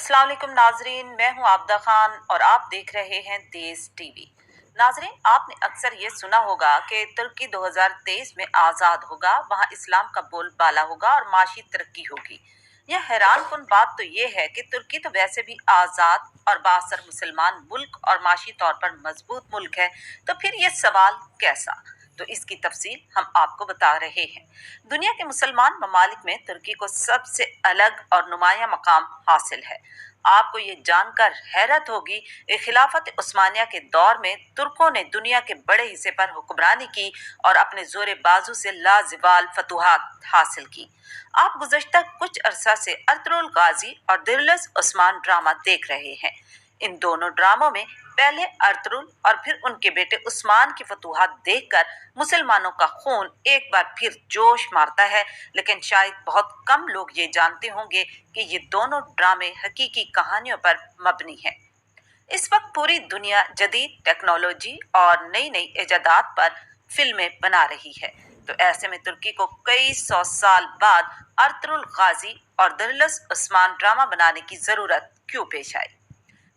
अस्सलाम वालेकुम नाजरीन, मैं हूं आबदा खान और आप देख रहे हैं देश टीवी। नाजरीन, आपने अक्सर ये सुना होगा कि तुर्की 2023 में आज़ाद होगा, वहां इस्लाम का बोलबाला होगा और माशी तरक्की होगी। यह हैरान कुन बात तो ये है कि तुर्की तो वैसे भी आज़ाद और बाअसर मुसलमान मुल्क और माशी तौर पर मजबूत मुल्क है, तो फिर ये सवाल कैसा? तो इसकी तफसील हम आपको बता रहे हैं। दुनिया के मुसलमान ममालिक में तुर्की को सबसे अलग और नुमाया मकाम हासिल है। आपको ये जानकर हैरत होगी कि खिलाफत उस्मानिया के दौर में तुर्कों ने दुनिया के बड़े हिस्से पर हुक्मरानी की और अपने जोरे बाजू से लाजिवाल फतूहात हासिल की। आप गुज़श्ता कुछ अरसा से अर्तुगरुल गाजी और दिरलिस उस्मान ड्रामा देख रहे हैं। इन दोनों ड्रामों में पहले अर्तुगरुल और फिर उनके बेटे उस्मान की फतूहात देखकर मुसलमानों का खून एक बार फिर जोश मारता है, लेकिन शायद बहुत कम लोग ये जानते होंगे कि ये दोनों ड्रामे हकीकी कहानियों पर मबनी हैं। इस वक्त पूरी दुनिया जदीद टेक्नोलॉजी और नई नई इजादात पर फिल्में बना रही है, तो ऐसे में तुर्की को कई सौ साल बाद अर्तुगरुल गाजी और दिरलिस उस्मान ड्रामा बनाने की जरूरत क्यों पेश आई?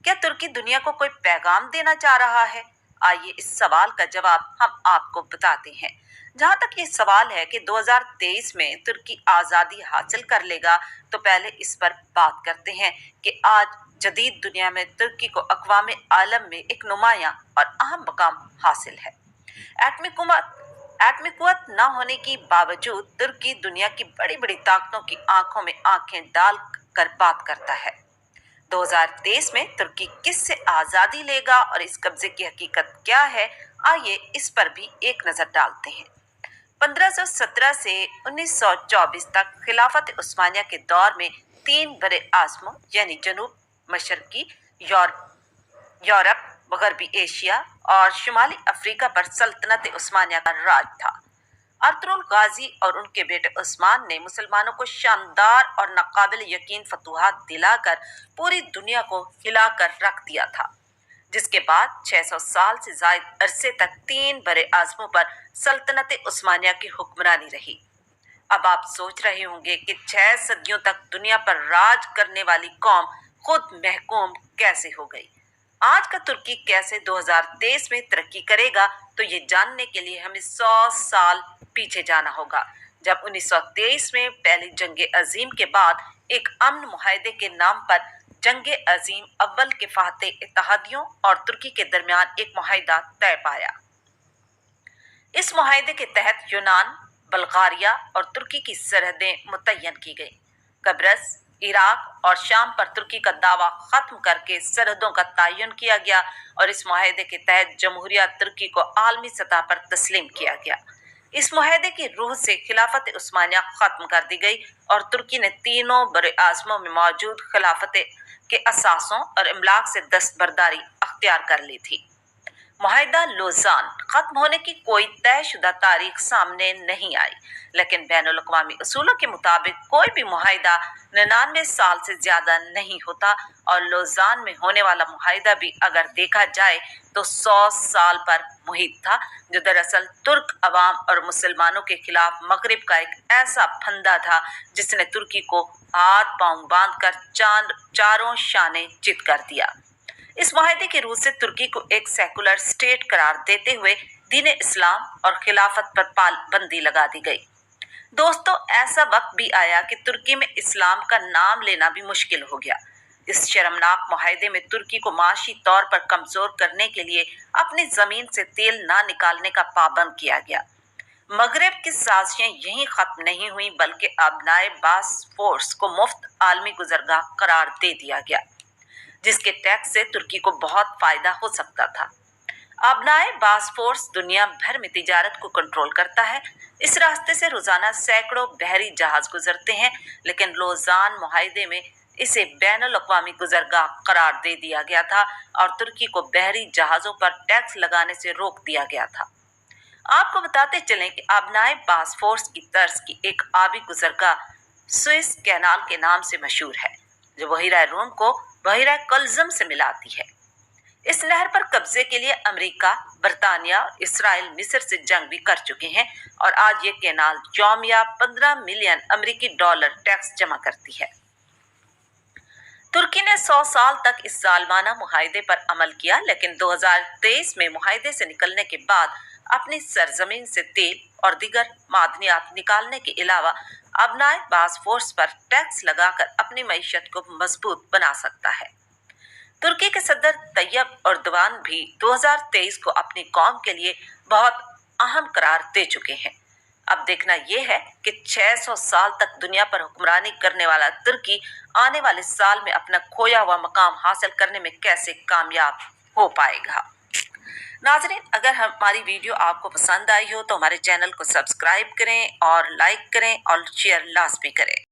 क्या तुर्की दुनिया को कोई पैगाम देना चाह रहा है? आइए इस सवाल का जवाब हम आपको बताते हैं। जहां तक ये सवाल है कि 2023 में तुर्की आज़ादी हासिल कर लेगा, तो पहले इस पर बात करते हैं कि आज जदीद दुनिया में तुर्की को अक़वाम आलम में एक नुमाया और अहम मकाम हासिल है। एटमी कुव्वत न होने की बावजूद तुर्की दुनिया की बड़ी बड़ी ताकतों की आंखों में आंखें डाल कर बात करता है। 2023 में तुर्की किससे आज़ादी लेगा और इस कब्जे की हकीकत क्या है, आइए इस पर भी एक नज़र डालते हैं। 1517 से 1924 तक खिलाफत उस्मानिया के दौर में तीन बड़े आज़मों यानी जनूब मशरकी यूरोप, मगरबी एशिया और शुमाली अफ्रीका पर सल्तनत उस्मानिया का राज था। अर्तुगरुल गाजी और उनके बेटे उस्मान ने मुसलमानों को शानदार और नाकाबिल यकीन फतूहात दिलाकर पूरी दुनिया को हिलाकर रख दिया था, जिसके बाद 600 साल से ज़ायद अरसे तक तीन बड़े आज़मों पर सल्तनत उस्मानिया की हुक्मरानी रही। अब आप सोच रहे होंगे कि 6 सदियों तक दुनिया पर राज करने वाली कौम खुद महकूम कैसे हो गई। आज का तुर्की कैसे 2023 में तरक्की करेगा, तो ये जानने के लिए हमें 100 साल पीछे जाना होगा, जब 1923 में पहली जंग अजीम के बाद एक अमन मुआहदे के नाम पर जंग अजीम अव्वल के फाते इत्तेहादियों और तुर्की के दरमियान एक मुआहदा तय पाया। इस मुआहदे के तहत यूनान, बल्गारिया और तुर्की की सरहदें मुतय्यन की गई। कब्रस, इराक और शाम पर तुर्की का दावा खत्म करके सरहदों का तयन किया गया और इस मुआहदे के तहत जमहूरिया तुर्की को आलमी सतह पर तस्लीम किया गया। इस मुआहदे की रूह से खिलाफत उस्मानिया खत्म कर दी गई और तुर्की ने तीनों बड़े आज़मों में मौजूद खिलाफत के असासों और इमलाक से दस्तबरदारी अख्तियार कर ली थी। मुआहदा लोज़ान खत्म होने की कोई तयशुदा तारीख सामने नहीं आई, लेकिन बैनुल अक़वामी उसूलों के मुताबिक कोई भी मुआहदा 99 साल से ज़्यादा नहीं होता और लोज़ान में होने वाला मुआहदा भी अगर देखा जाए तो 100 साल पर मुहित था, जो दरअसल तुर्क अवाम और मुसलमानों के खिलाफ मगरिब का एक ऐसा फंदा था जिसने तुर्की को हाथ पांव बांधकर चारों शाने चित कर दिया। इस मुआहदे की रूह से तुर्की को एक सेकुलर स्टेट करार देते हुए दीन इस्लाम और खिलाफत पर पाबंदी लगा दी गई। दोस्तों, ऐसा वक्त भी आया कि तुर्की में इस्लाम का नाम लेना भी मुश्किल हो गया। इस शर्मनाक मुआहदे में तुर्की को माशी तौर पर कमजोर करने के लिए अपनी जमीन से तेल ना निकालने का पाबंद किया गया। मगरब की साजिशें यहीं खत्म नहीं हुई, बल्कि अबनाए बासफोर्स को मुफ्त आलमी गुजरगाह करार दे दिया गया, जिसके टैक्स से तुर्की को बहुत फायदा हो सकता था। अबनाए बासफोर्स दुनिया भर में तिजारत को कंट्रोल करता है। इस रास्ते से रोजाना सैकड़ों बहरी जहाज गुजरते हैं, लेकिन लोज़ान मुआहदे में इसे बैनुल अक़वामी गुजरगाह करार दे दिया गया था और तुर्की को बहरी जहाज़ों पर टैक्स लगाने से रोक दिया गया था। आपको बताते चलें कि अबनाए बासफोर्स की तर्ज की एक आबी गुजरगाह स्विस कैनाल के नाम से मशहूर है, जो बहिरा रूम को बहिरा कल्ज़म से मिलाती है। इस नहर पर कब्जे के लिए अमेरिका, बरतानिया, इसराइल, मिस्र से जंग भी कर चुके हैं और आज ये कैनाल यौमिया 15 मिलियन अमेरिकी डॉलर टैक्स जमा करती है। तुर्की ने 100 साल तक इस जालमाना मुआहदे पर अमल किया, लेकिन 2023 में मुआहदे से निकलने के बाद अपनी सरजमीन से तेल और दीगर मादनियात निकालने के अलावा अब नए बासफोर्स पर टैक्स लगाकर अपनी मईशत को मजबूत बना सकता है। तुर्की के सदर तैयब एर्दोगान भी 2023 को अपनी कौम के लिए बहुत अहम करार दे चुके हैं। अब देखना यह है कि 600 साल तक दुनिया पर हुक्मरानी करने वाला तुर्की आने वाले साल में अपना खोया हुआ मकाम हासिल करने में कैसे कामयाब हो पाएगा। नाज़रीन, अगर हमारी वीडियो आपको पसंद आई हो तो हमारे चैनल को सब्सक्राइब करें और लाइक करें और शेयर लाजमी करें।